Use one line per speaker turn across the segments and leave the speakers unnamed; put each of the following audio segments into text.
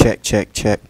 Check, check, check.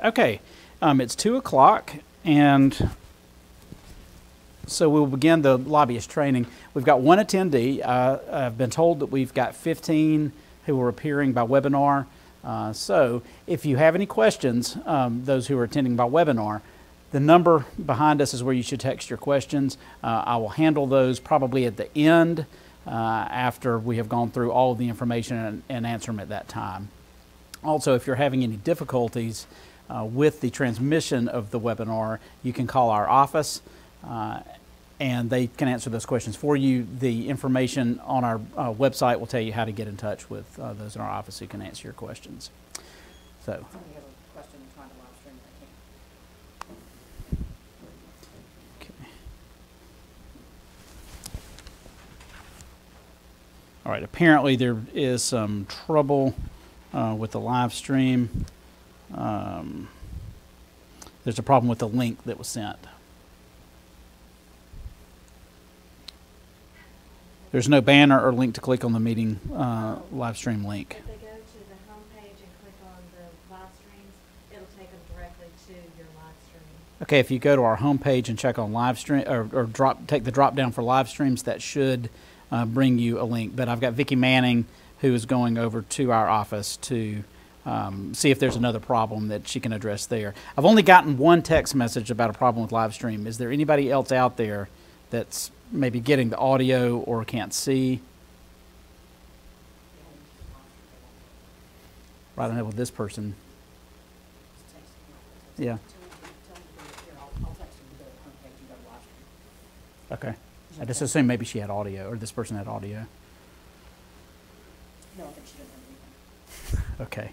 Okay, it's 2 o'clock, and so we'll begin the lobbyist training. We've got one attendee. I've been told that we've got 15 who are appearing by webinar. So if you have any questions, those who are attending by webinar, the number behind us is where you should text your questions. I will handle those probably at the end after we have gone through all of the information and answer them at that time. Also, if you're having any difficulties with the transmission of the webinar, you can call our office and they can answer those questions for you. The information on our website will tell you how to get in touch with those in our office who can answer your questions. So.
Somebody has a question trying to live stream, I can't.
Okay. All right, apparently there is some trouble with the live stream. There's a problem with the link that was sent. There's no banner or link to click on the meeting live stream link.
If they go to the home page and click on the live streams, it'll take them directly to your live stream.
Okay, if you go to our home page and check on live stream or take the drop down for live streams, that should bring you a link. But I've got Vicki Manning who is going over to our office to see if there's another problem that she can address there. I've only gotten one text message about a problem with live stream. Is there anybody else out there that's maybe getting the audio or can't see? Right ahead with this person. Yeah. Okay. I just assumed maybe she had audio, or this person had audio.
No, I think she doesn't have anything.
Okay.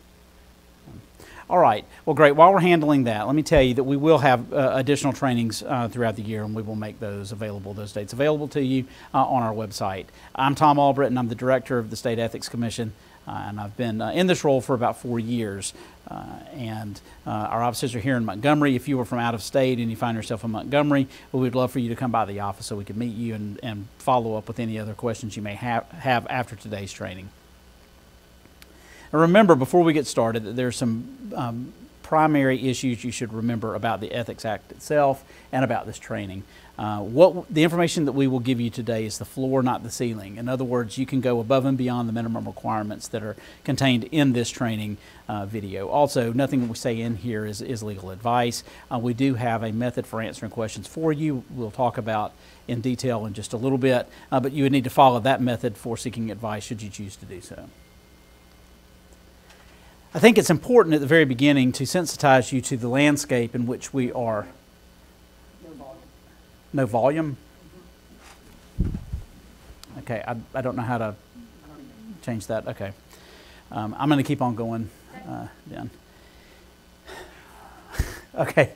All right. Well, great. While we're handling that, let me tell you that we will have additional trainings throughout the year, and we will make those dates available to you on our website. I'm Tom Albritton. I'm the director of the State Ethics Commission, and I've been in this role for about 4 years. Our offices are here in Montgomery. If you were from out of state and you find yourself in Montgomery, we'd love for you to come by the office so we can meet you and follow up with any other questions you may have after today's training. Now remember, before we get started, that there's some primary issues you should remember about the Ethics Act itself and about this training. The information that we will give you today is the floor, not the ceiling. In other words, you can go above and beyond the minimum requirements that are contained in this training video. Also, nothing that we say in here is legal advice. We do have a method for answering questions for you. We'll talk about in detail in just a little bit, but you would need to follow that method for seeking advice should you choose to do so. I think it's important at the very beginning to sensitize you to the landscape in which we are.
No volume.
No volume? Okay, I don't know how to change that. Okay. I'm going to keep on going then. Okay.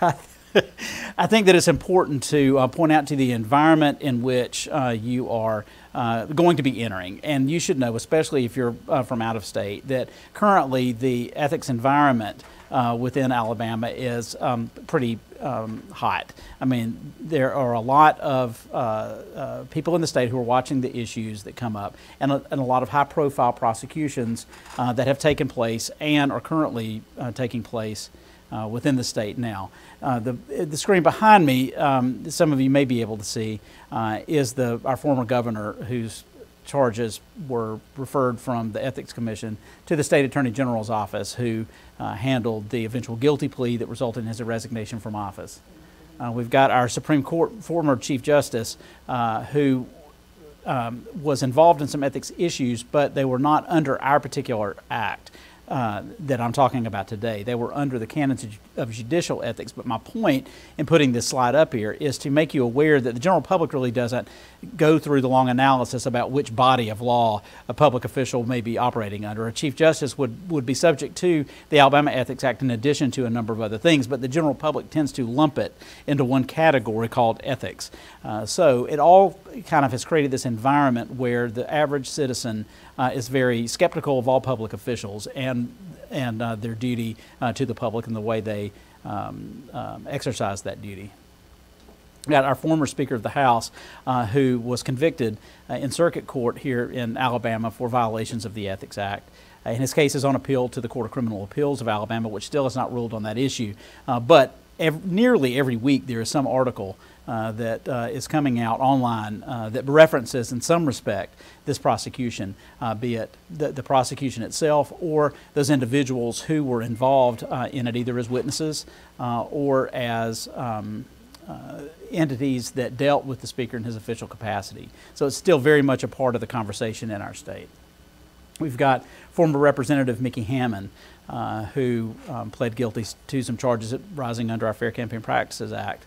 I think that it's important to point out to the environment in which you are going to be entering. And you should know, especially if you're from out of state, that currently the ethics environment within Alabama is pretty hot. I mean, there are a lot of people in the state who are watching the issues that come up, and a lot of high-profile prosecutions that have taken place and are currently taking place within the state now. The screen behind me, some of you may be able to see, is our former governor whose charges were referred from the Ethics Commission to the State Attorney General's office, who handled the eventual guilty plea that resulted in his resignation from office. We've got our Supreme Court former Chief Justice who was involved in some ethics issues, but they were not under our particular act that I'm talking about today. They were under the canons of judicial ethics. But my point in putting this slide up here is to make you aware that the general public really doesn't go through the long analysis about which body of law a public official may be operating under. A Chief Justice would be subject to the Alabama Ethics Act in addition to a number of other things, but the general public tends to lump it into one category called ethics. So it all kind of has created this environment where the average citizen is very skeptical of all public officials and their duty to the public and the way they exercise that duty. We got our former Speaker of the House who was convicted in circuit court here in Alabama for violations of the Ethics Act. And his case is on appeal to the Court of Criminal Appeals of Alabama, which still has not ruled on that issue. But nearly every week there is some article that is coming out online that references, in some respect, this prosecution, be it the prosecution itself or those individuals who were involved in it, either as witnesses or as entities that dealt with the Speaker in his official capacity. So it's still very much a part of the conversation in our state. We've got former Representative Mickey Hammond, who pled guilty to some charges arising under our Fair Campaign Practices Act.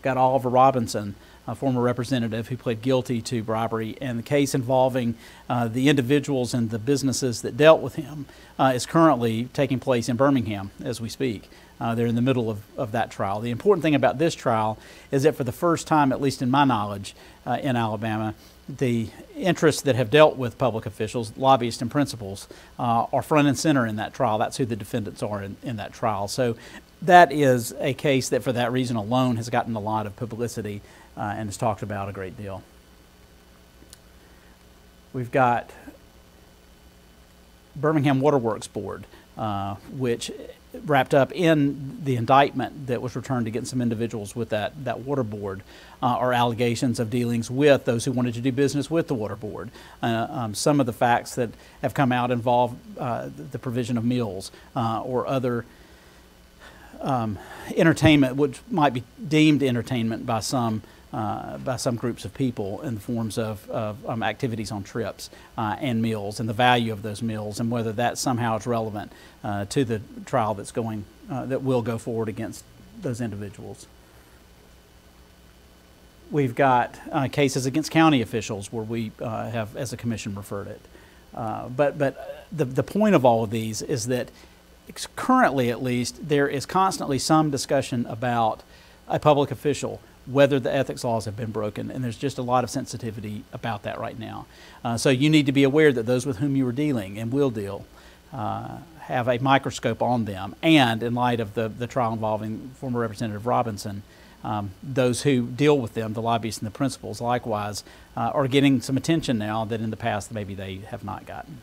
Got Oliver Robinson, a former representative who pled guilty to bribery, and the case involving the individuals and the businesses that dealt with him is currently taking place in Birmingham as we speak. They're in the middle of that trial. The important thing about this trial is that for the first time, at least in my knowledge, in Alabama, the interests that have dealt with public officials, lobbyists and principals, are front and center in that trial. That's who the defendants are in that trial. So that is a case that for that reason alone has gotten a lot of publicity and is talked about a great deal. We've got Birmingham Water Works Board, which wrapped up in the indictment that was returned against some individuals with that water board, are allegations of dealings with those who wanted to do business with the water board. Some of the facts that have come out involve the provision of meals or other entertainment, which might be deemed entertainment by some groups of people in the forms of activities on trips and meals, and the value of those meals, and whether that somehow is relevant to the trial that's going that will go forward against those individuals. We've got cases against county officials where we have, as a commission, referred it. But the point of all of these is that currently, at least, there is constantly some discussion about a public official, whether the ethics laws have been broken, and there's just a lot of sensitivity about that right now. So you need to be aware that those with whom you are dealing and will deal have a microscope on them, and in light of the trial involving former Representative Robinson, those who deal with them, the lobbyists and the principals, likewise, are getting some attention now that in the past maybe they have not gotten.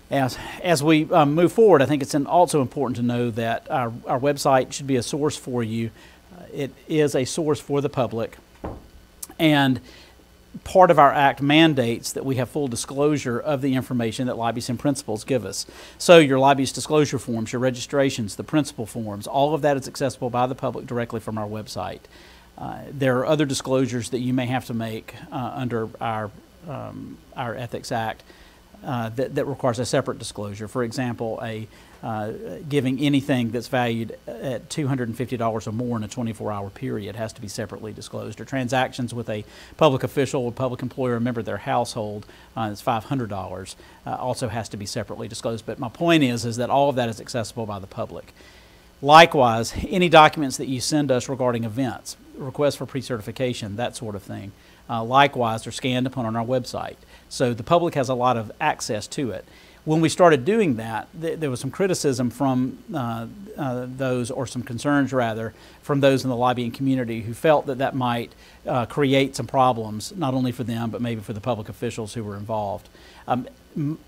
As we move forward, I think it's also important to know that our website should be a source for you. It is a source for the public, and part of our act mandates that we have full disclosure of the information that lobbyists and principals give us. So your lobbyist disclosure forms, your registrations, the principal forms, all of that is accessible by the public directly from our website. There are other disclosures that you may have to make under our Ethics Act that requires a separate disclosure. For example, giving anything that's valued at $250 or more in a 24-hour period has to be separately disclosed. Or transactions with a public official or public employer, a member of their household, that's $500, also has to be separately disclosed. But my point is that all of that is accessible by the public. Likewise, any documents that you send us regarding events, requests for pre-certification, that sort of thing, likewise are scanned upon on our website. So the public has a lot of access to it. When we started doing that, there was some criticism from those, or some concerns rather, from those in the lobbying community who felt that might create some problems, not only for them, but maybe for the public officials who were involved.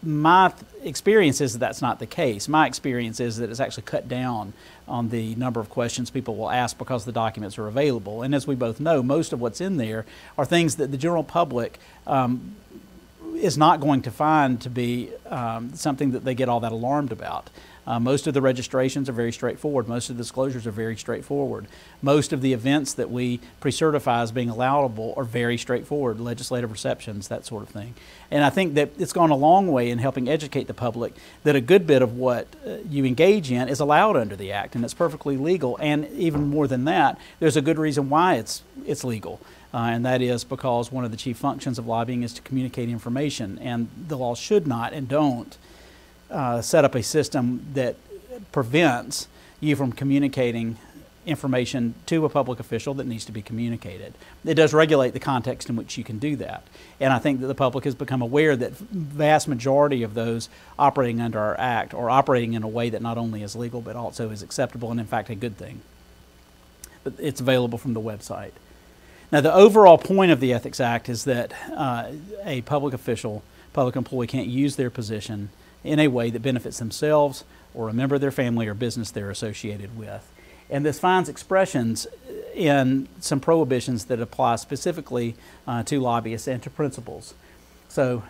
My experience is that that's not the case. My experience is that it's actually cut down on the number of questions people will ask because the documents are available. And as we both know, most of what's in there are things that the general public is not going to find to be something that they get all that alarmed about. Most of the registrations are very straightforward. Most of the disclosures are very straightforward. Most of the events that we pre-certify as being allowable are very straightforward, legislative receptions, that sort of thing. And I think that it's gone a long way in helping educate the public that a good bit of what you engage in is allowed under the Act, and it's perfectly legal. And even more than that, there's a good reason why it's legal. And that is because one of the chief functions of lobbying is to communicate information, and the law should not and don't set up a system that prevents you from communicating information to a public official that needs to be communicated. It does regulate the context in which you can do that. And I think that the public has become aware that vast majority of those operating under our Act are operating in a way that not only is legal but also is acceptable and in fact a good thing. But it's available from the website. Now, the overall point of the Ethics Act is that a public official, public employee can't use their position in a way that benefits themselves or a member of their family or business they're associated with. And this finds expressions in some prohibitions that apply specifically to lobbyists and to principals. So,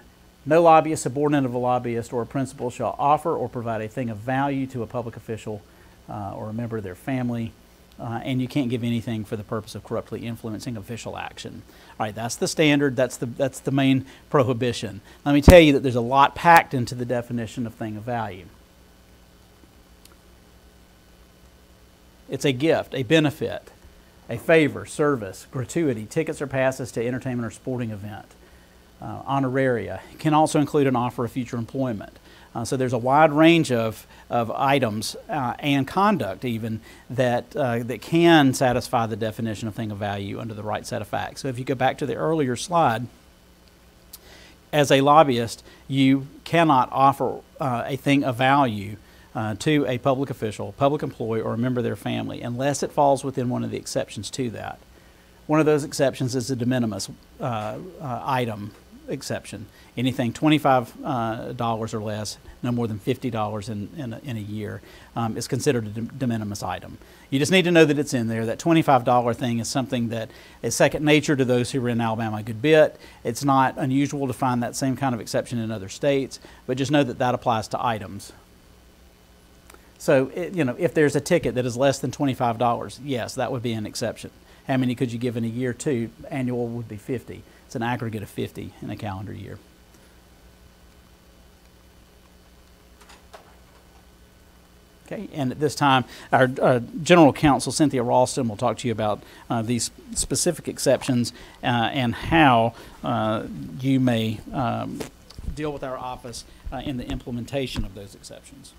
no lobbyist, subordinate of a lobbyist, or a principal shall offer or provide a thing of value to a public official or a member of their family, and you can't give anything for the purpose of corruptly influencing official action. All right, that's the standard. That's the main prohibition. Let me tell you that there's a lot packed into the definition of thing of value. It's a gift, a benefit, a favor, service, gratuity, tickets or passes to entertainment or sporting event, honoraria. It can also include an offer of future employment. So there's a wide range of items and conduct even that can satisfy the definition of thing of value under the right set of facts. So if you go back to the earlier slide, as a lobbyist, you cannot offer a thing of value to a public official, public employee, or a member of their family unless it falls within one of the exceptions to that. One of those exceptions is the de minimis item exception. Anything $25 or less, no more than $50 in a year, is considered a de minimis item. You just need to know that it's in there. That $25 thing is something that is second nature to those who are in Alabama a good bit. It's not unusual to find that same kind of exception in other states, but just know that that applies to items. So, if there's a ticket that is less than $25, yes, that would be an exception. How many could you give in a year? 2. Annual would be 50. It's an aggregate of 50 in a calendar year. Okay, and at this time, our General Counsel, Cynthia Ralston, will talk to you about these specific exceptions and how you may deal with our office in the implementation of those exceptions.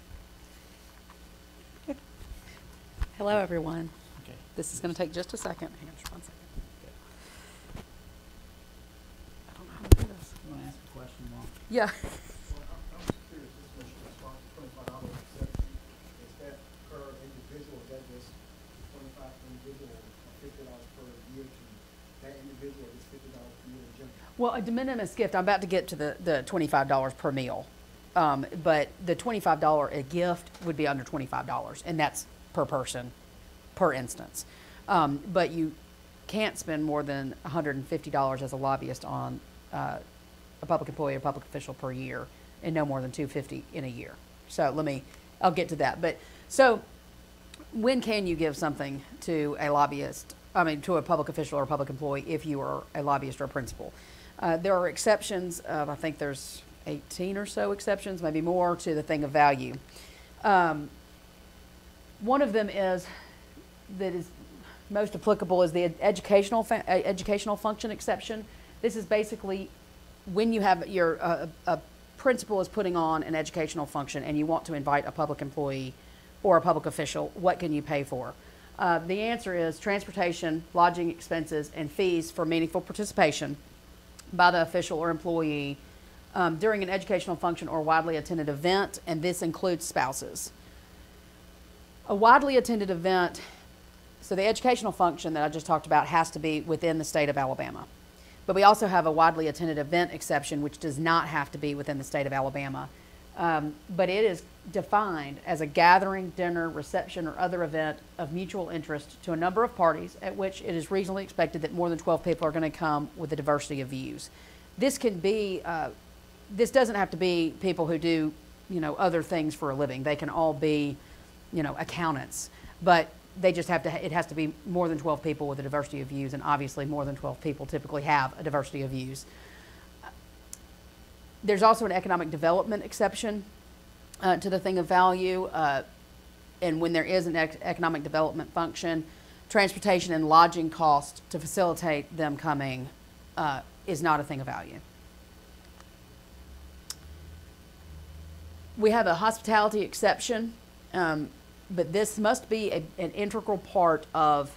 Hello, everyone.
Okay.
This is going to take just a second. Hang on just 1 second. I don't know how to do this.
You want to ask a question, Mom?
Yeah.
Well, I'm just curious, this motion response to $25 exception, is that per individual, is that just 25 per individual, or $50 per year to that individual, or just $50 per year in general?
Well, a de minimis gift, I'm about to get to the $25 per meal. But the $25 a gift would be under $25, and that's per person, per instance. But you can't spend more than $150 as a lobbyist on a public employee or public official per year, and no more than $250 in a year. So I'll get to that. But so when can you give something to a lobbyist, to a public official or a public employee if you are a lobbyist or a principal? There are exceptions I think there's 18 or so exceptions, maybe more, to the thing of value. One of them is most applicable is the educational function exception. This is basically when you have a principal is putting on an educational function and you want to invite a public employee or a public official, what can you pay for? The answer is transportation, lodging expenses, and fees for meaningful participation by the official or employee during an educational function or widely attended event, and this includes spouses. A widely attended event, so the educational function that I just talked about has to be within the state of Alabama. But we also have a widely attended event exception, which does not have to be within the state of Alabama. But it is defined as a gathering, dinner, reception, or other event of mutual interest to a number of parties at which it is reasonably expected that more than 12 people are going to come with a diversity of views. This can be, this doesn't have to be people who do, other things for a living. They can all be, accountants, but they just have to, it has to be more than 12 people with a diversity of views, and obviously more than 12 people typically have a diversity of views. There's also an economic development exception to the thing of value, and when there is an economic development function, transportation and lodging costs to facilitate them coming is not a thing of value. We have a hospitality exception, but this must be an integral part of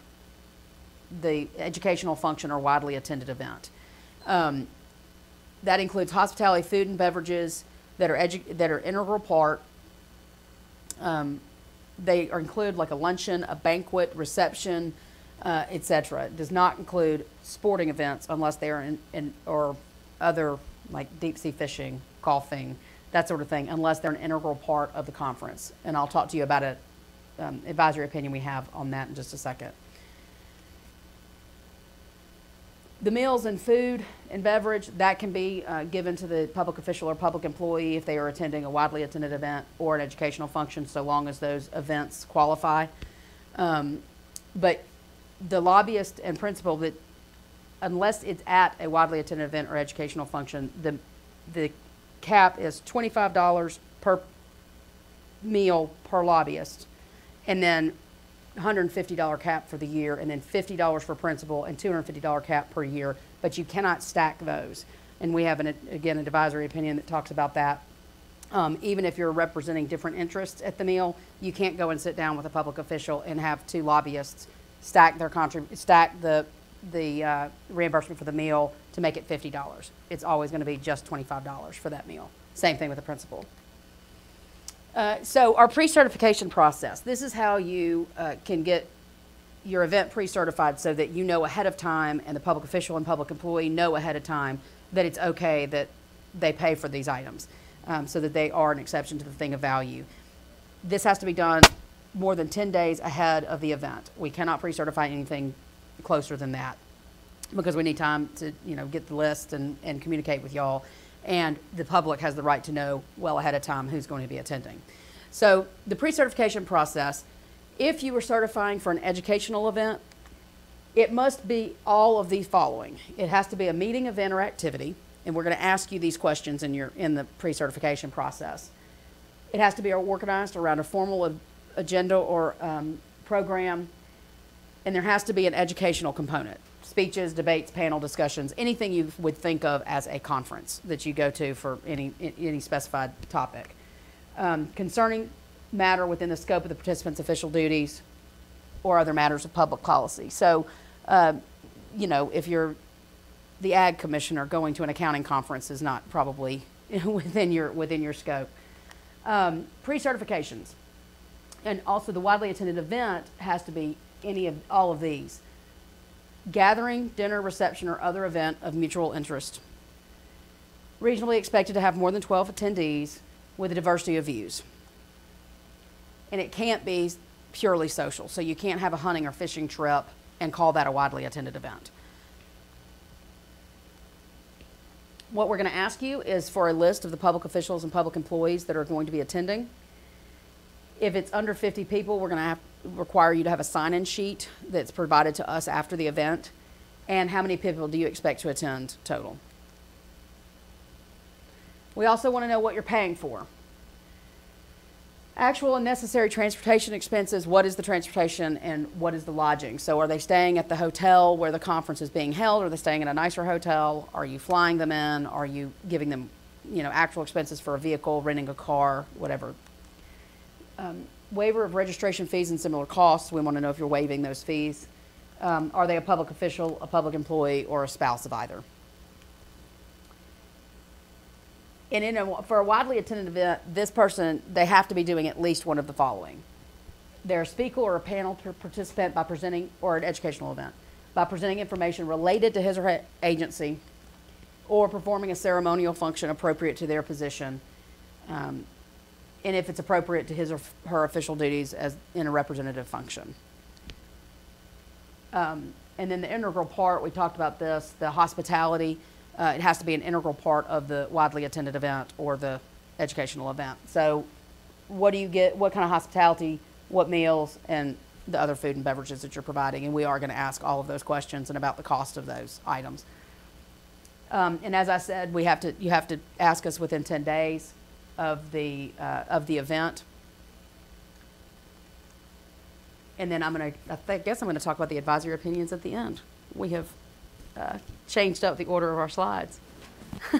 the educational function or widely attended event. That includes hospitality, food and beverages that are integral part. They include like a luncheon, a banquet, reception, etc. It does not include sporting events unless they are in or other like deep sea fishing, golfing, that sort of thing, unless they're an integral part of the conference. And I'll talk to you about an advisory opinion we have on that in just a second. The meals and food and beverage, that can be given to the public official or public employee if they are attending a widely attended event or an educational function, so long as those events qualify. But the lobbyist and principal, that unless it's at a widely attended event or educational function, the cap is $25 per meal per lobbyist, and then $150 cap for the year, and then $50 for principal and $250 cap per year, but you cannot stack those. And we have, again, an advisory opinion that talks about that. Even if you're representing different interests at the meal, you can't go and sit down with a public official and have two lobbyists stack the reimbursement for the meal to make it $50. It's always going to be just $25 for that meal. Same thing with the principal. So our pre-certification process, this is how you can get your event pre-certified, so that you know ahead of time, and the public official and public employee know ahead of time that it's okay that they pay for these items, so that they are an exception to the thing of value. This has to be done more than 10 days ahead of the event. We cannot pre-certify anything closer than that, because we need time to get the list and communicate with y'all. And the public has the right to know well ahead of time who's going to be attending. So the pre-certification process, if you were certifying for an educational event, it must be all of these following. It has to be a meeting, event, or activity, and we're going to ask you these questions in the pre-certification process. It has to be organized around a formal agenda or program, and there has to be an educational component. Speeches, debates, panel discussions, anything you would think of as a conference that you go to for any specified topic. Concerning matter within the scope of the participants' official duties or other matters of public policy. So, if you're the ag commissioner, going to an accounting conference is not probably within your scope. Pre-certifications. And also the widely attended event has to be all of these. Gathering, dinner, reception, or other event of mutual interest. Reasonably expected to have more than 12 attendees with a diversity of views. And it can't be purely social. So you can't have a hunting or fishing trip and call that a widely attended event. What we're going to ask you is for a list of the public officials and public employees that are going to be attending. If it's under 50 people, we're going to require you to have a sign-in sheet that's provided to us after the event. And how many people do you expect to attend total? We also want to know what you're paying for. Actual and necessary transportation expenses, what is the transportation and what is the lodging? So are they staying at the hotel where the conference is being held? Are they staying in a nicer hotel? Are you flying them in? Are you giving them, actual expenses for a vehicle, renting a car, whatever? Waiver of registration fees and similar costs. We want to know if you're waiving those fees. Are they a public official, a public employee, or a spouse of either? And for a widely attended event, this person, they have to be doing at least one of the following. They're a speaker or a panel participant by presenting, or an educational event, by presenting information related to his or her agency, or performing a ceremonial function appropriate to their position, and if it's appropriate to his or her official duties as in a representative function. And then the integral part, we talked about this, the hospitality, it has to be an integral part of the widely attended event or the educational event. So what do you get, what kind of hospitality, what meals, and the other food and beverages that you're providing? And we are going to ask all of those questions and about the cost of those items. And as I said, you have to ask us within 10 days of the event. And then I guess I'm going to talk about the advisory opinions at the end. We have changed up the order of our slides. Yeah,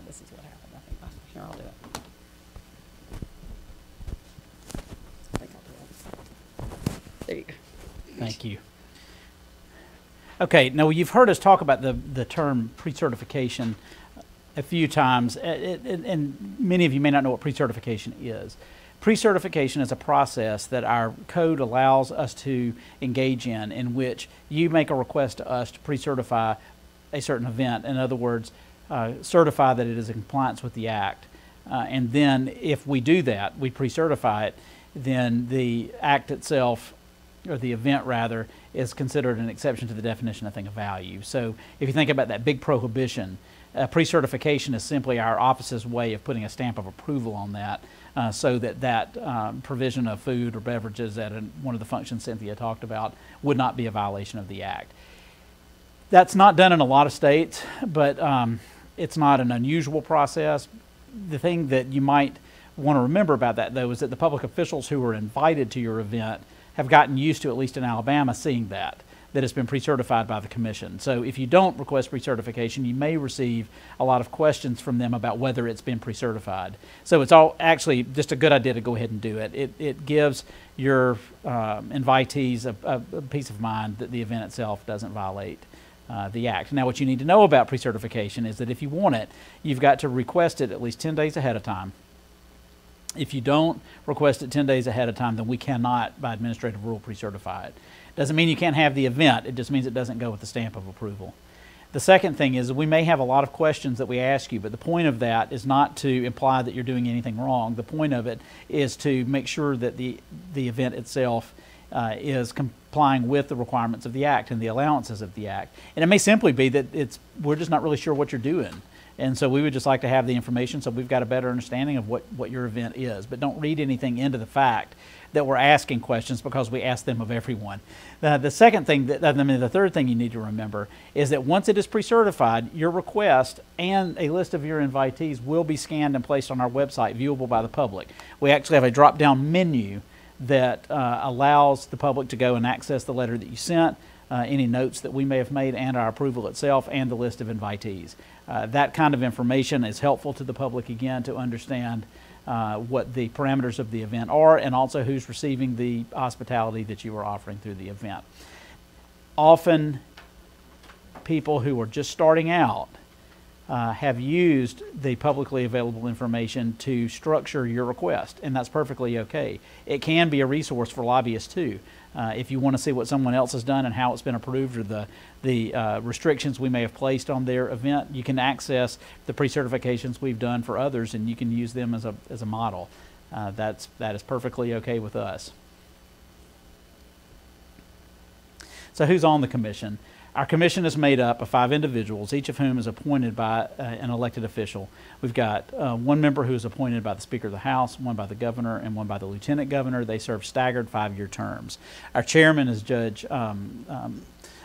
this is what happened. I think here, I'll do it. I think I'll do it. There you go.
Thank you. Okay, now you've heard us talk about the term pre-certification a few times, and many of you may not know what pre-certification is. Pre-certification is a process that our code allows us to engage in which you make a request to us to pre-certify a certain event. In other words, certify that it is in compliance with the Act. And then if we do that, we pre-certify it, then the Act itself, or the event rather, is considered an exception to the definition of thing of value. So if you think about that big prohibition, pre-certification is simply our office's way of putting a stamp of approval on that, so that provision of food or beverages at one of the functions Cynthia talked about would not be a violation of the Act. That's not done in a lot of states, but it's not an unusual process. The thing that you might want to remember about that, though, is that the public officials who were invited to your event have gotten used to, at least in Alabama, seeing that it's been pre-certified by the commission. So if you don't request pre-certification, you may receive a lot of questions from them about whether it's been pre-certified. So it's all actually just a good idea to go ahead and do it. It gives your invitees a peace of mind that the event itself doesn't violate the Act. Now, what you need to know about pre-certification is that if you want it, you've got to request it at least 10 days ahead of time. If you don't request it 10 days ahead of time, then we cannot, by administrative rule, pre-certify it. Doesn't mean you can't have the event, it just means it doesn't go with the stamp of approval. The second thing is we may have a lot of questions that we ask you, but the point of that is not to imply that you're doing anything wrong. The point of it is to make sure that the event itself is complying with the requirements of the Act and the allowances of the Act. And it may simply be that we're just not really sure what you're doing. And so we would just like to have the information so we've got a better understanding of what your event is. But don't read anything into the fact that we're asking questions because we ask them of everyone. The second thing, the third thing you need to remember is that once it is pre-certified, your request and a list of your invitees will be scanned and placed on our website, viewable by the public. We actually have a drop-down menu that allows the public to go and access the letter that you sent, any notes that we may have made, and our approval itself, and the list of invitees. That kind of information is helpful to the public, again, to understand what the parameters of the event are, and also who's receiving the hospitality that you are offering through the event. Often, people who are just starting out have used the publicly available information to structure your request, and that's perfectly okay. It can be a resource for lobbyists too. If you want to see what someone else has done and how it's been approved, or the restrictions we may have placed on their event, you can access the pre-certifications we've done for others, and you can use them as a model. That is perfectly okay with us. So who's on the commission? Our commission is made up of 5 individuals, each of whom is appointed by an elected official. We've got one member who is appointed by the Speaker of the House, one by the Governor, and one by the Lieutenant Governor. They serve staggered 5-year terms. Our chairman is Judge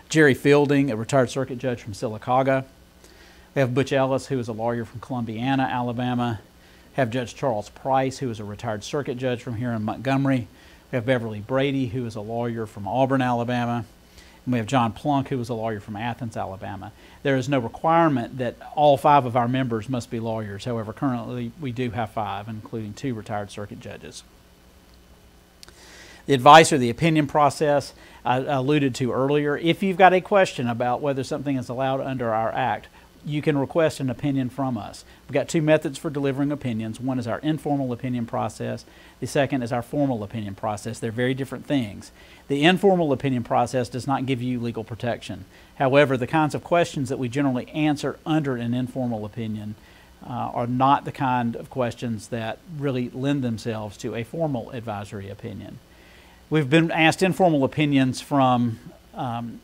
Jerry Fielding, a retired circuit judge from Sylacauga. We have Butch Ellis, who is a lawyer from Columbiana, Alabama. We have Judge Charles Price, who is a retired circuit judge from here in Montgomery. We have Beverly Brady, who is a lawyer from Auburn, Alabama. And we have John Plunk, who is a lawyer from Athens, Alabama. There is no requirement that all 5 of our members must be lawyers. However, currently we do have 5, including 2 retired circuit judges. The advice or the opinion process I alluded to earlier. If you've got a question about whether something is allowed under our Act, you can request an opinion from us. We've got 2 methods for delivering opinions. One is our informal opinion process. The second is our formal opinion process. They're very different things. The informal opinion process does not give you legal protection. However, the kinds of questions that we generally answer under an informal opinion are not the kind of questions that really lend themselves to a formal advisory opinion. We've been asked informal opinions from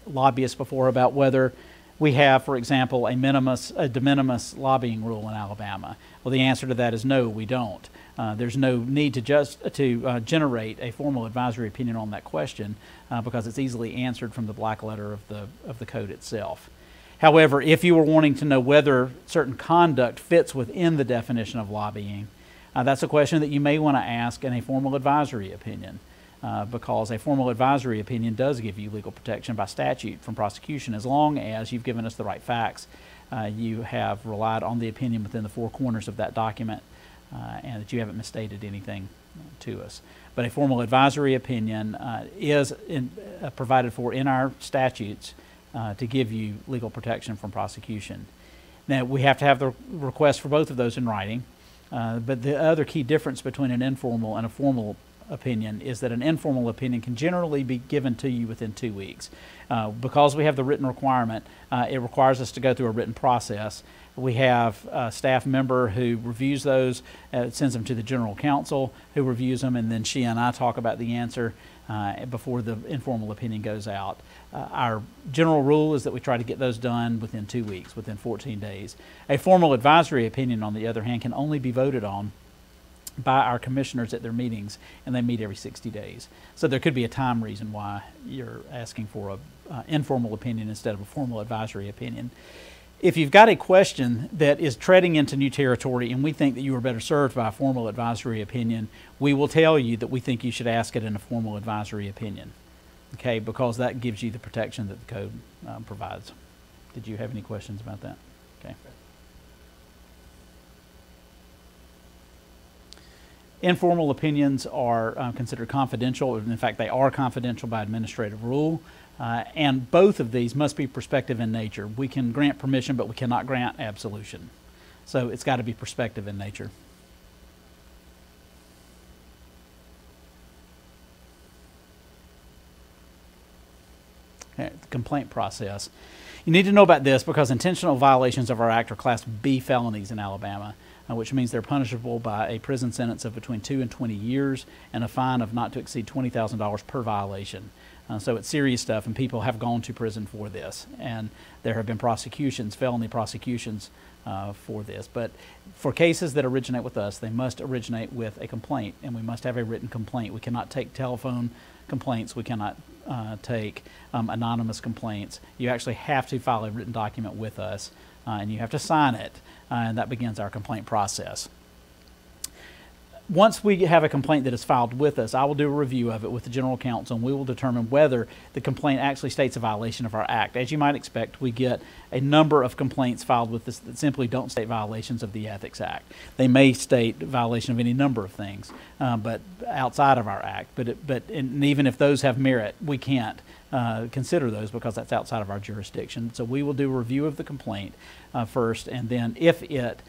lobbyists before about whether we have, for example, a de minimis lobbying rule in Alabama. Well, the answer to that is no, we don't. There's no need to generate a formal advisory opinion on that question because it's easily answered from the black letter of the code itself. However, if you were wanting to know whether certain conduct fits within the definition of lobbying, that's a question that you may want to ask in a formal advisory opinion. Because a formal advisory opinion does give you legal protection by statute from prosecution as long as you've given us the right facts, you have relied on the opinion within the 4 corners of that document, and that you haven't misstated anything to us. But a formal advisory opinion is provided for in our statutes to give you legal protection from prosecution. Now, we have to have the request for both of those in writing. But the other key difference between an informal and a formal opinion is that an informal opinion can generally be given to you within 2 weeks. Because we have the written requirement, it requires us to go through a written process. We have a staff member who reviews those, sends them to the general counsel, who reviews them, and then she and I talk about the answer before the informal opinion goes out. Our general rule is that we try to get those done within 2 weeks, within 14 days. A formal advisory opinion, on the other hand, can only be voted on by our commissioners at their meetings, and they meet every 60 days. So there could be a time reason why you're asking for an informal opinion instead of a formal advisory opinion. If you've got a question that is treading into new territory and we think that you are better served by a formal advisory opinion, we will tell you that we think you should ask it in a formal advisory opinion, okay, because that gives you the protection that the code provides. Did you have any questions about that? Okay. Informal opinions are considered confidential. In fact, they are confidential by administrative rule. And both of these must be prospective in nature. We can grant permission, but we cannot grant absolution. So it's got to be prospective in nature. Okay, the complaint process. You need to know about this because intentional violations of our Act are Class B felonies in Alabama, which means they're punishable by a prison sentence of between 2 and 20 years and a fine of not to exceed $20,000 per violation. So it's serious stuff, and people have gone to prison for this. And there have been prosecutions, felony prosecutions for this. But for cases that originate with us, they must originate with a complaint, and we must have a written complaint. We cannot take telephone complaints. We cannot take anonymous complaints. You actually have to file a written document with us, and you have to sign it, and that begins our complaint process. Once we have a complaint that is filed with us, I will do a review of it with the general counsel, and we will determine whether the complaint actually states a violation of our Act. As you might expect, we get a number of complaints filed with us that simply don't state violations of the Ethics Act. They may state violation of any number of things, but outside of our Act. And even if those have merit, we can't consider those because that's outside of our jurisdiction. So we will do a review of the complaint first, and then if it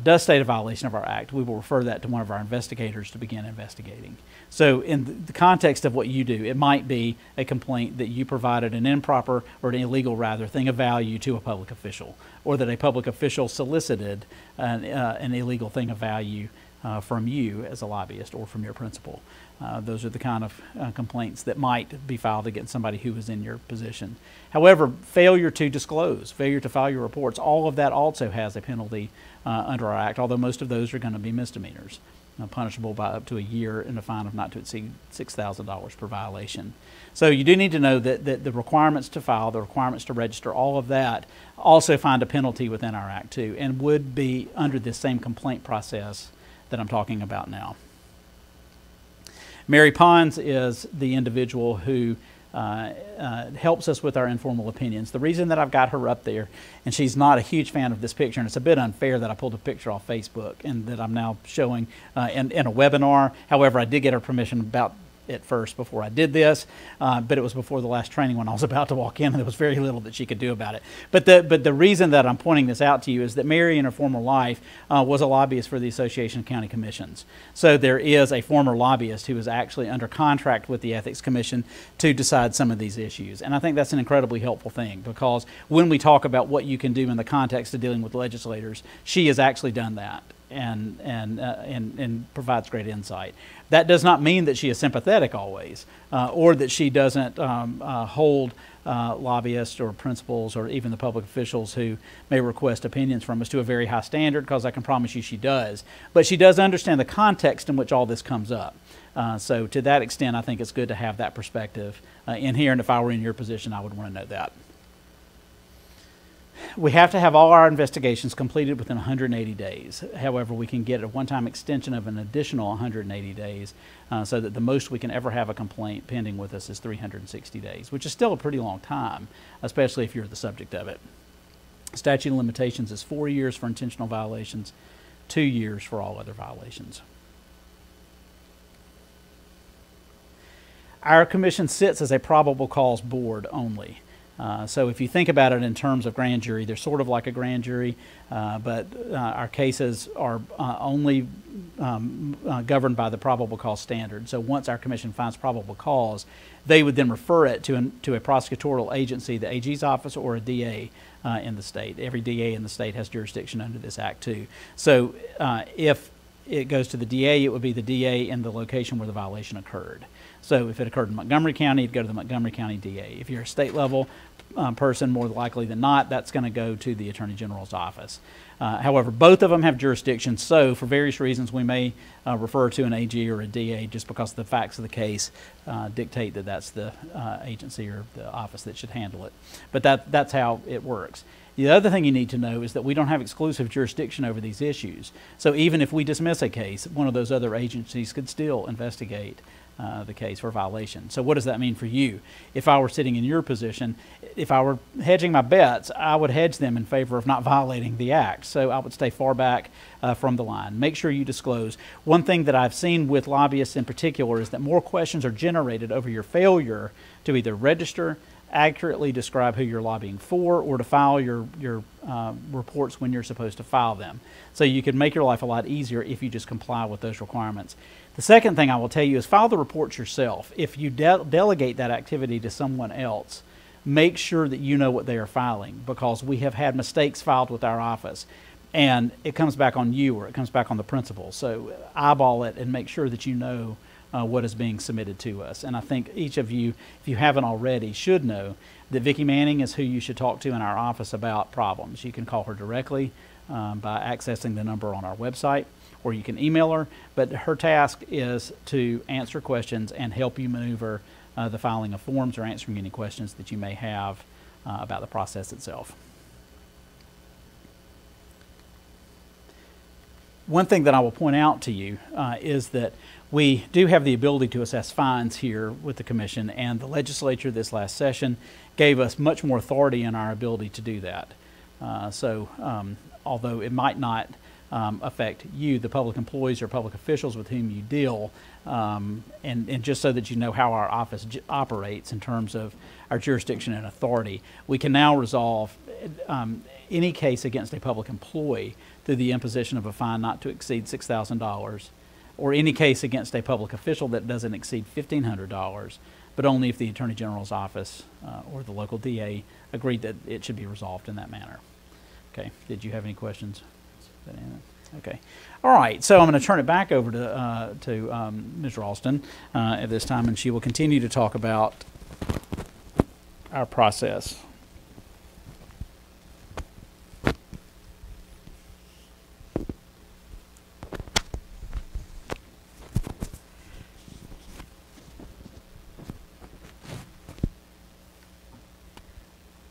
does state a violation of our Act, we will refer that to one of our investigators to begin investigating. So in the context of what you do, it might be a complaint that you provided an improper, or an illegal rather, thing of value to a public official, or that a public official solicited an illegal thing of value from you as a lobbyist or from your principal. Those are the kind of complaints that might be filed against somebody who is in your position. However, failure to disclose, failure to file your reports, all of that also has a penalty under our Act, although most of those are going to be misdemeanors, punishable by up to a year and a fine of not to exceed $6,000 per violation. So you do need to know that the requirements to file, the requirements to register, all of that also find a penalty within our Act too, and would be under this same complaint process that I'm talking about now. Mary Pons is the individual who helps us with our informal opinions. The reason that I've got her up there, and she's not a huge fan of this picture, and it's a bit unfair that I pulled a picture off Facebook and that I'm now showing in a webinar. However, I did get her permission about it first before I did this, but it was before the last training when I was about to walk in, and there was very little that she could do about it. But the reason that I'm pointing this out to you is that Mary in her former life was a lobbyist for the Association of County Commissions. So there is a former lobbyist who is actually under contract with the Ethics Commission to decide some of these issues. And I think that's an incredibly helpful thing, because when we talk about what you can do in the context of dealing with legislators, she has actually done that and provides great insight. That does not mean that she is sympathetic always, or that she doesn't hold lobbyists or principals or even the public officials who may request opinions from us to a very high standard, because I can promise you she does. But she does understand the context in which all this comes up. So to that extent, I think it's good to have that perspective in here, and if I were in your position, I would want to know that. We have to have all our investigations completed within 180 days. However, we can get a one-time extension of an additional 180 days so that the most we can ever have a complaint pending with us is 360 days, which is still a pretty long time, especially if you're the subject of it. Statute of limitations is 4 years for intentional violations, 2 years for all other violations. Our commission sits as a probable cause board only. So if you think about it in terms of grand jury, they're sort of like a grand jury, but our cases are only governed by the probable cause standard. So once our commission finds probable cause, they would then refer it to a prosecutorial agency, the AG's office or a DA in the state. Every DA in the state has jurisdiction under this act too. So if it goes to the DA, it would be the DA in the location where the violation occurred. So if it occurred in Montgomery County, it'd go to the Montgomery County DA. If you're a state level person, more likely than not, that's going to go to the Attorney General's office. However, both of them have jurisdiction, so for various reasons we may refer to an AG or a DA just because the facts of the case dictate that that's the agency or the office that should handle it. But that's how it works. The other thing you need to know is that we don't have exclusive jurisdiction over these issues. So even if we dismiss a case, one of those other agencies could still investigate the case for violation. So what does that mean for you? If I were sitting in your position, if I were hedging my bets, I would hedge them in favor of not violating the act. So I would stay far back from the line. Make sure you disclose. One thing that I've seen with lobbyists in particular is that more questions are generated over your failure to either register, accurately describe who you're lobbying for, or to file your reports when you're supposed to file them. So you can make your life a lot easier if you just comply with those requirements. The second thing I will tell you is file the reports yourself. If you delegate that activity to someone else, make sure that you know what they are filing, because we have had mistakes filed with our office and it comes back on you or it comes back on the principal. So eyeball it and make sure that you know what is being submitted to us. And I think each of you, if you haven't already, should know that Vicki Manning is who you should talk to in our office about problems. You can call her directly by accessing the number on our website, or you can email her, but her task is to answer questions and help you maneuver the filing of forms or answering any questions that you may have about the process itself. One thing that I will point out to you is that we do have the ability to assess fines here with the Commission, and the legislature this last session gave us much more authority in our ability to do that. Although it might not affect you, the public employees or public officials with whom you deal, and just so that you know how our office operates in terms of our jurisdiction and authority, we can now resolve any case against a public employee through the imposition of a fine not to exceed $6,000, or any case against a public official that doesn't exceed $1,500, but only if the Attorney General's office or the local DA agreed that it should be resolved in that manner. Okay, did you have any questions? Okay, all right, so I'm going to turn it back over to Ms. Ralston at this time, and she will continue to talk about our process.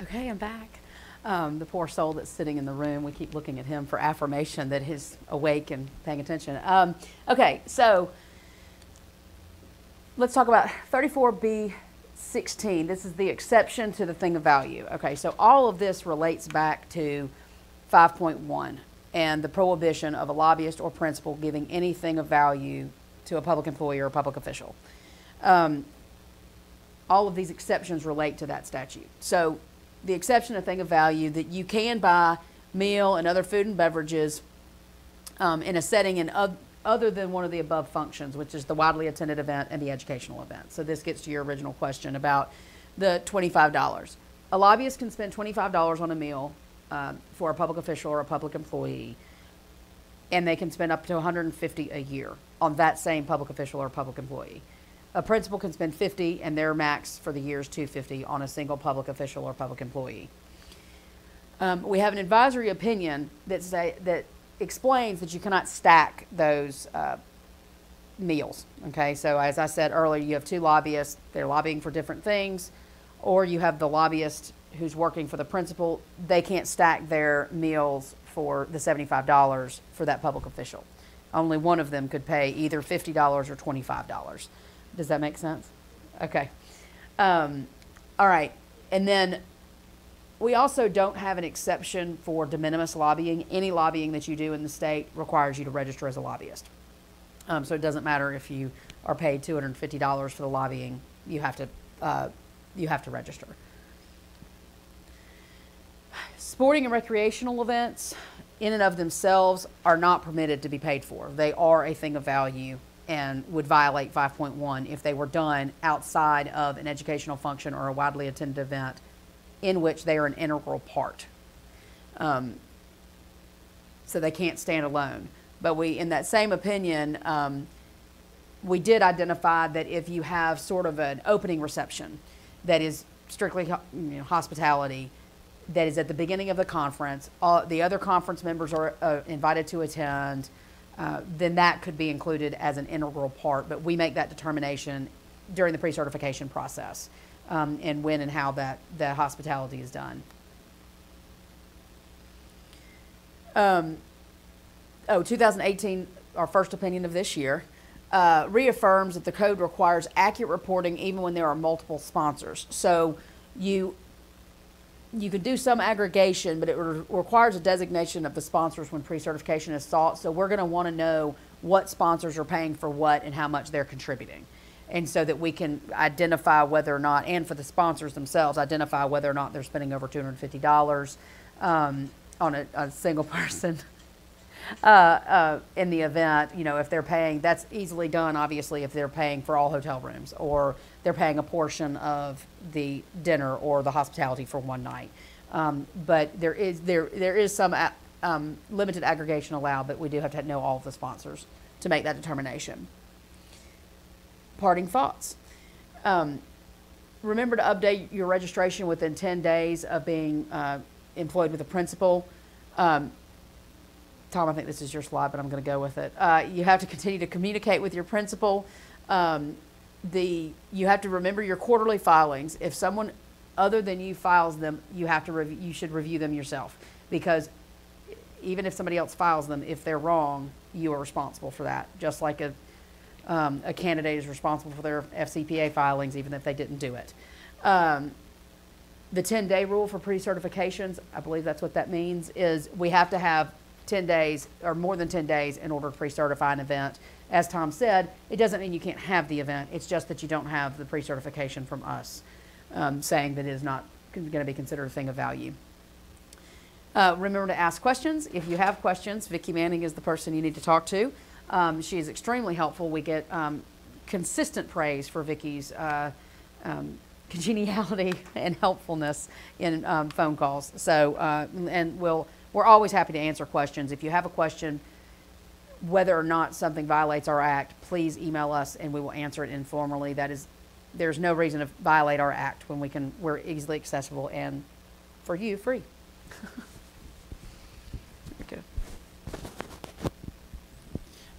Okay, I'm back. The poor soul that's sitting in the room, we keep looking at him for affirmation that he's awake and paying attention. Okay, so let's talk about 34B16. This is the exception to the thing of value. Okay, so all of this relates back to 5.1 and the prohibition of a lobbyist or principal giving anything of value to a public employee or a public official. All of these exceptions relate to that statute. So the exception of thing of value, that you can buy meal and other food and beverages in a setting other than one of the above functions, which is the widely attended event and the educational event. So this gets to your original question about the $25. A lobbyist can spend $25 on a meal for a public official or a public employee, and they can spend up to $150 a year on that same public official or public employee. A principal can spend $50, and their max for the year is $250 on a single public official or public employee. We have an advisory opinion that explains that you cannot stack those meals. Okay, so as I said earlier, you have two lobbyists, they're lobbying for different things, or you have the lobbyist who's working for the principal, they can't stack their meals for the $75 for that public official. Only one of them could pay either $50 or $25. Does that make sense? Okay. All right. And then we also don't have an exception for de minimis lobbying. Any lobbying that you do in the state requires you to register as a lobbyist. So it doesn't matter if you are paid $250 for the lobbying, you have to register. Sporting and recreational events in and of themselves are not permitted to be paid for. They are a thing of value and would violate 5.1 if they were done outside of an educational function or a widely attended event in which they are an integral part. So they can't stand alone. But we, in that same opinion, we did identify that if you have sort of an opening reception that is strictly hospitality, that is at the beginning of the conference, the other conference members are invited to attend, then that could be included as an integral part. But we make that determination during the pre-certification process, and when and how the hospitality is done. 2018, our first opinion of this year, reaffirms that the code requires accurate reporting even when there are multiple sponsors. So you could do some aggregation, but it requires a designation of the sponsors when pre-certification is sought. So we're going to want to know what sponsors are paying for what and how much they're contributing. And so that we can identify whether or not, and for the sponsors themselves, identify whether or not they're spending over $250 on a single person in the event. If they're paying, that's easily done, obviously, if they're paying for all hotel rooms, or they're paying a portion of the dinner or the hospitality for one night. But there is some limited aggregation allowed, but we do have to know all of the sponsors to make that determination. Parting thoughts. Remember to update your registration within 10 days of being employed with a principal. Tom, I think this is your slide, but I'm going to go with it. You have to continue to communicate with your principal. You have to remember your quarterly filings. If someone other than you files them, you should review them yourself, because even if somebody else files them, if they're wrong, you are responsible for that. Just like a candidate is responsible for their FCPA filings, even if they didn't do it. The 10-day rule for pre-certifications, I believe that's what that means, is we have to have 10 days or more than 10 days in order to pre-certify an event. As Tom said, it doesn't mean you can't have the event. It's just that you don't have the pre-certification from us saying that it is not going to be considered a thing of value. Remember to ask questions. If you have questions, Vicki Manning is the person you need to talk to. She is extremely helpful. We get consistent praise for Vicki's congeniality and helpfulness in phone calls. So, and we're always happy to answer questions. If you have a question, whether or not something violates our act, please email us and we will answer it informally. There's no reason to violate our act when we're easily accessible and for you, free. Okay.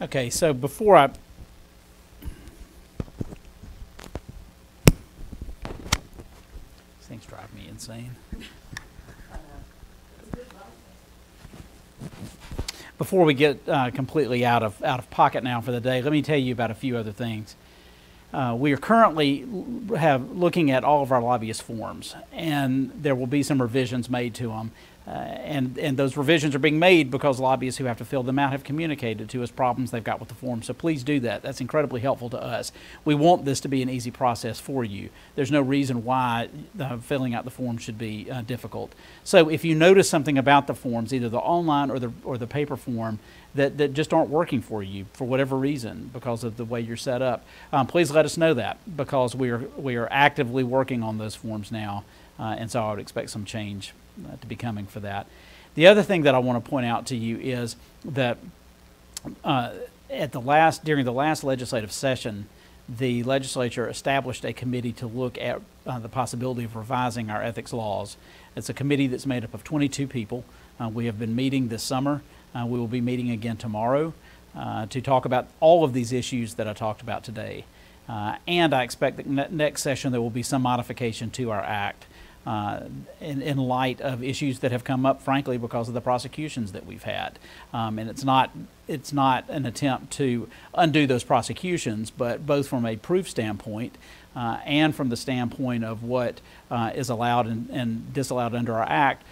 Okay, so before these things drive me insane. Before we get completely out of pocket now for the day, let me tell you about a few other things. We are currently looking at all of our lobbyist forms, and there will be some revisions made to them. And those revisions are being made because lobbyists who have to fill them out have communicated to us problems they've got with the form. So please do that. That's incredibly helpful to us. We want this to be an easy process for you. There's no reason why filling out the form should be difficult. So if you notice something about the forms, either the online or the paper form, that just aren't working for you for whatever reason because of the way you're set up, please let us know that, because we are actively working on those forms now, and so I would expect some change to be coming for that. The other thing that I want to point out to you is that during the last legislative session, the legislature established a committee to look at the possibility of revising our ethics laws. It's a committee that's made up of 22 people. We have been meeting this summer. We will be meeting again tomorrow to talk about all of these issues that I talked about today. And I expect that next session there will be some modification to our act in light of issues that have come up, frankly, because of the prosecutions that we've had. And it's not an attempt to undo those prosecutions, but both from a proof standpoint and from the standpoint of what is allowed and disallowed under our act,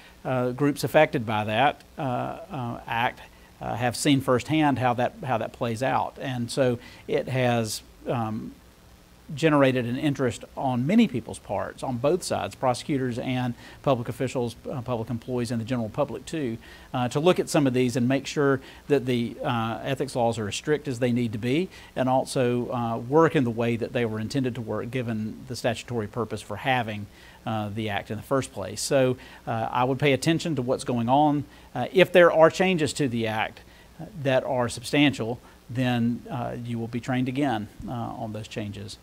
groups affected by that act have seen firsthand how that plays out. And so it has generated an interest on many people's parts, on both sides, prosecutors and public officials, public employees, and the general public too, to look at some of these and make sure that the ethics laws are as strict as they need to be, and also work in the way that they were intended to work given the statutory purpose for having the act in the first place. So I would pay attention to what's going on. If there are changes to the act that are substantial, then you will be trained again on those changes.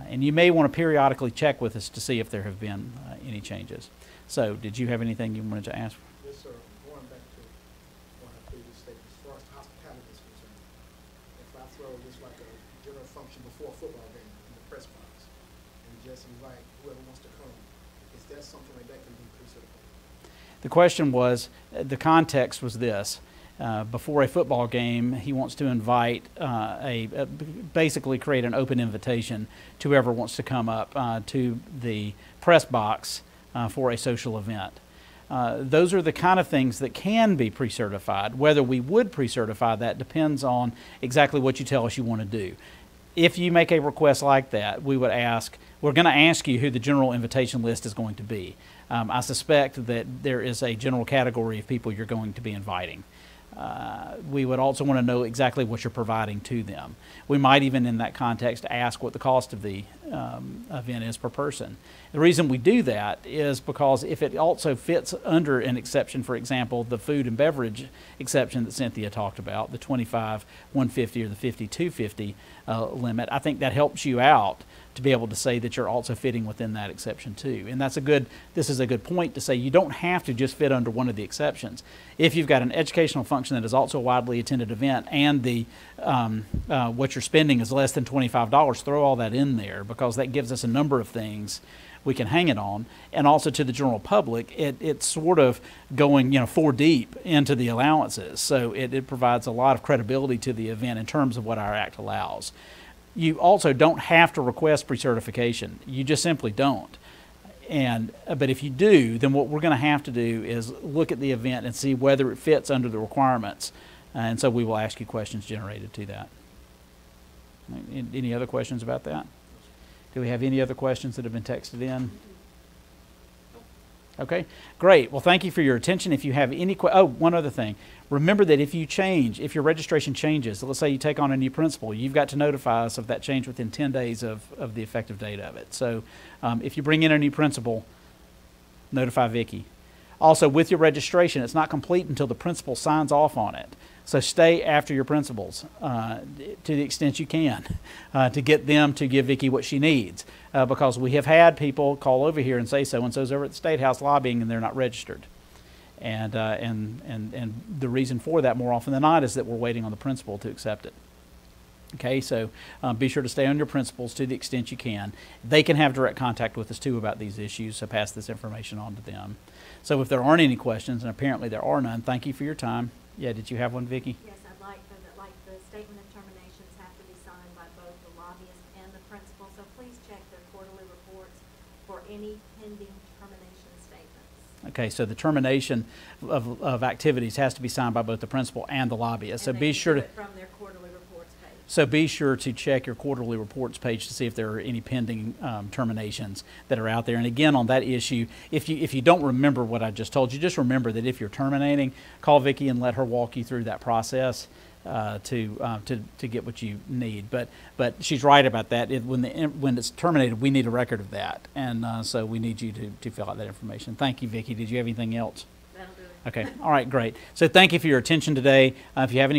And you may want to periodically check with us to see if there have been any changes. So, did you have anything you wanted to ask?
Yes, sir. Going back to one of the previous statements, as far as hospitality is concerned, if I throw just like a general function before a football game in the press box and just invite whoever wants to come, is that something like that can be pre-certified?
The question was, the context was this. Before a football game, he wants to invite, basically create an open invitation to whoever wants to come up to the press box for a social event. Those are the kind of things that can be pre-certified. Whether we would pre-certify that depends on exactly what you tell us you want to do. If you make a request like that, we're going to ask you who the general invitation list is going to be. I suspect that there is a general category of people you're going to be inviting. We would also want to know exactly what you're providing to them. We might even in that context ask what the cost of the event is per person. The reason we do that is because if it also fits under an exception, for example, the food and beverage exception that Cynthia talked about, the 25, 150 or the 50, 250 limit, I think that helps you out to be able to say that you're also fitting within that exception too. And this is a good point to say you don't have to just fit under one of the exceptions. If you've got an educational function that is also a widely attended event and what you're spending is less than $25, throw all that in there, because that gives us a number of things we can hang it on. And also to the general public, it's sort of going 4 deep into the allowances. So it provides a lot of credibility to the event in terms of what our act allows. You also don't have to request pre-certification. You just simply don't. But if you do, then what we're going to have to do is look at the event and see whether it fits under the requirements. And so we will ask you questions generated to that. Any other questions about that? Do we have any other questions that have been texted in? Okay, great. Well, thank you for your attention. If you have any one other thing. Remember that if your registration changes, let's say you take on a new principal, you've got to notify us of that change within 10 days of the effective date of it. So if you bring in a new principal, notify Vicki. Also, with your registration, it's not complete until the principal signs off on it. So stay after your principals to the extent you can to get them to give Vicki what she needs. Because we have had people call over here and say so-and-so's over at the State House lobbying and they're not registered. And the reason for that more often than not is that we're waiting on the principal to accept it. Okay, so be sure to stay on your principals to the extent you can. They can have direct contact with us too about these issues, so pass this information on to them. So if there aren't any questions, and apparently there are none, thank you for your time. Yeah, did you have one, Vicki?
Yes, I'd like the statement of terminations have to be signed by both the lobbyist and the principal, so please check their quarterly reports for any pending termination statements.
Okay, so the termination of activities has to be signed by both the principal and the lobbyist. So
And
be
they
sure
do
to
it from their quarterly reports page.
So be sure to check your quarterly reports page to see if there are any pending terminations that are out there. And again, on that issue, if you don't remember what I just told you, just remember that if you're terminating, call Vicki and let her walk you through that process to get what you need. But she's right about that. When it's terminated, we need a record of that, and so we need you to fill out that information. Thank you, Vicki. Did you have anything else?
That'll do it.
Okay. All right. Great. So thank you for your attention today. If you have any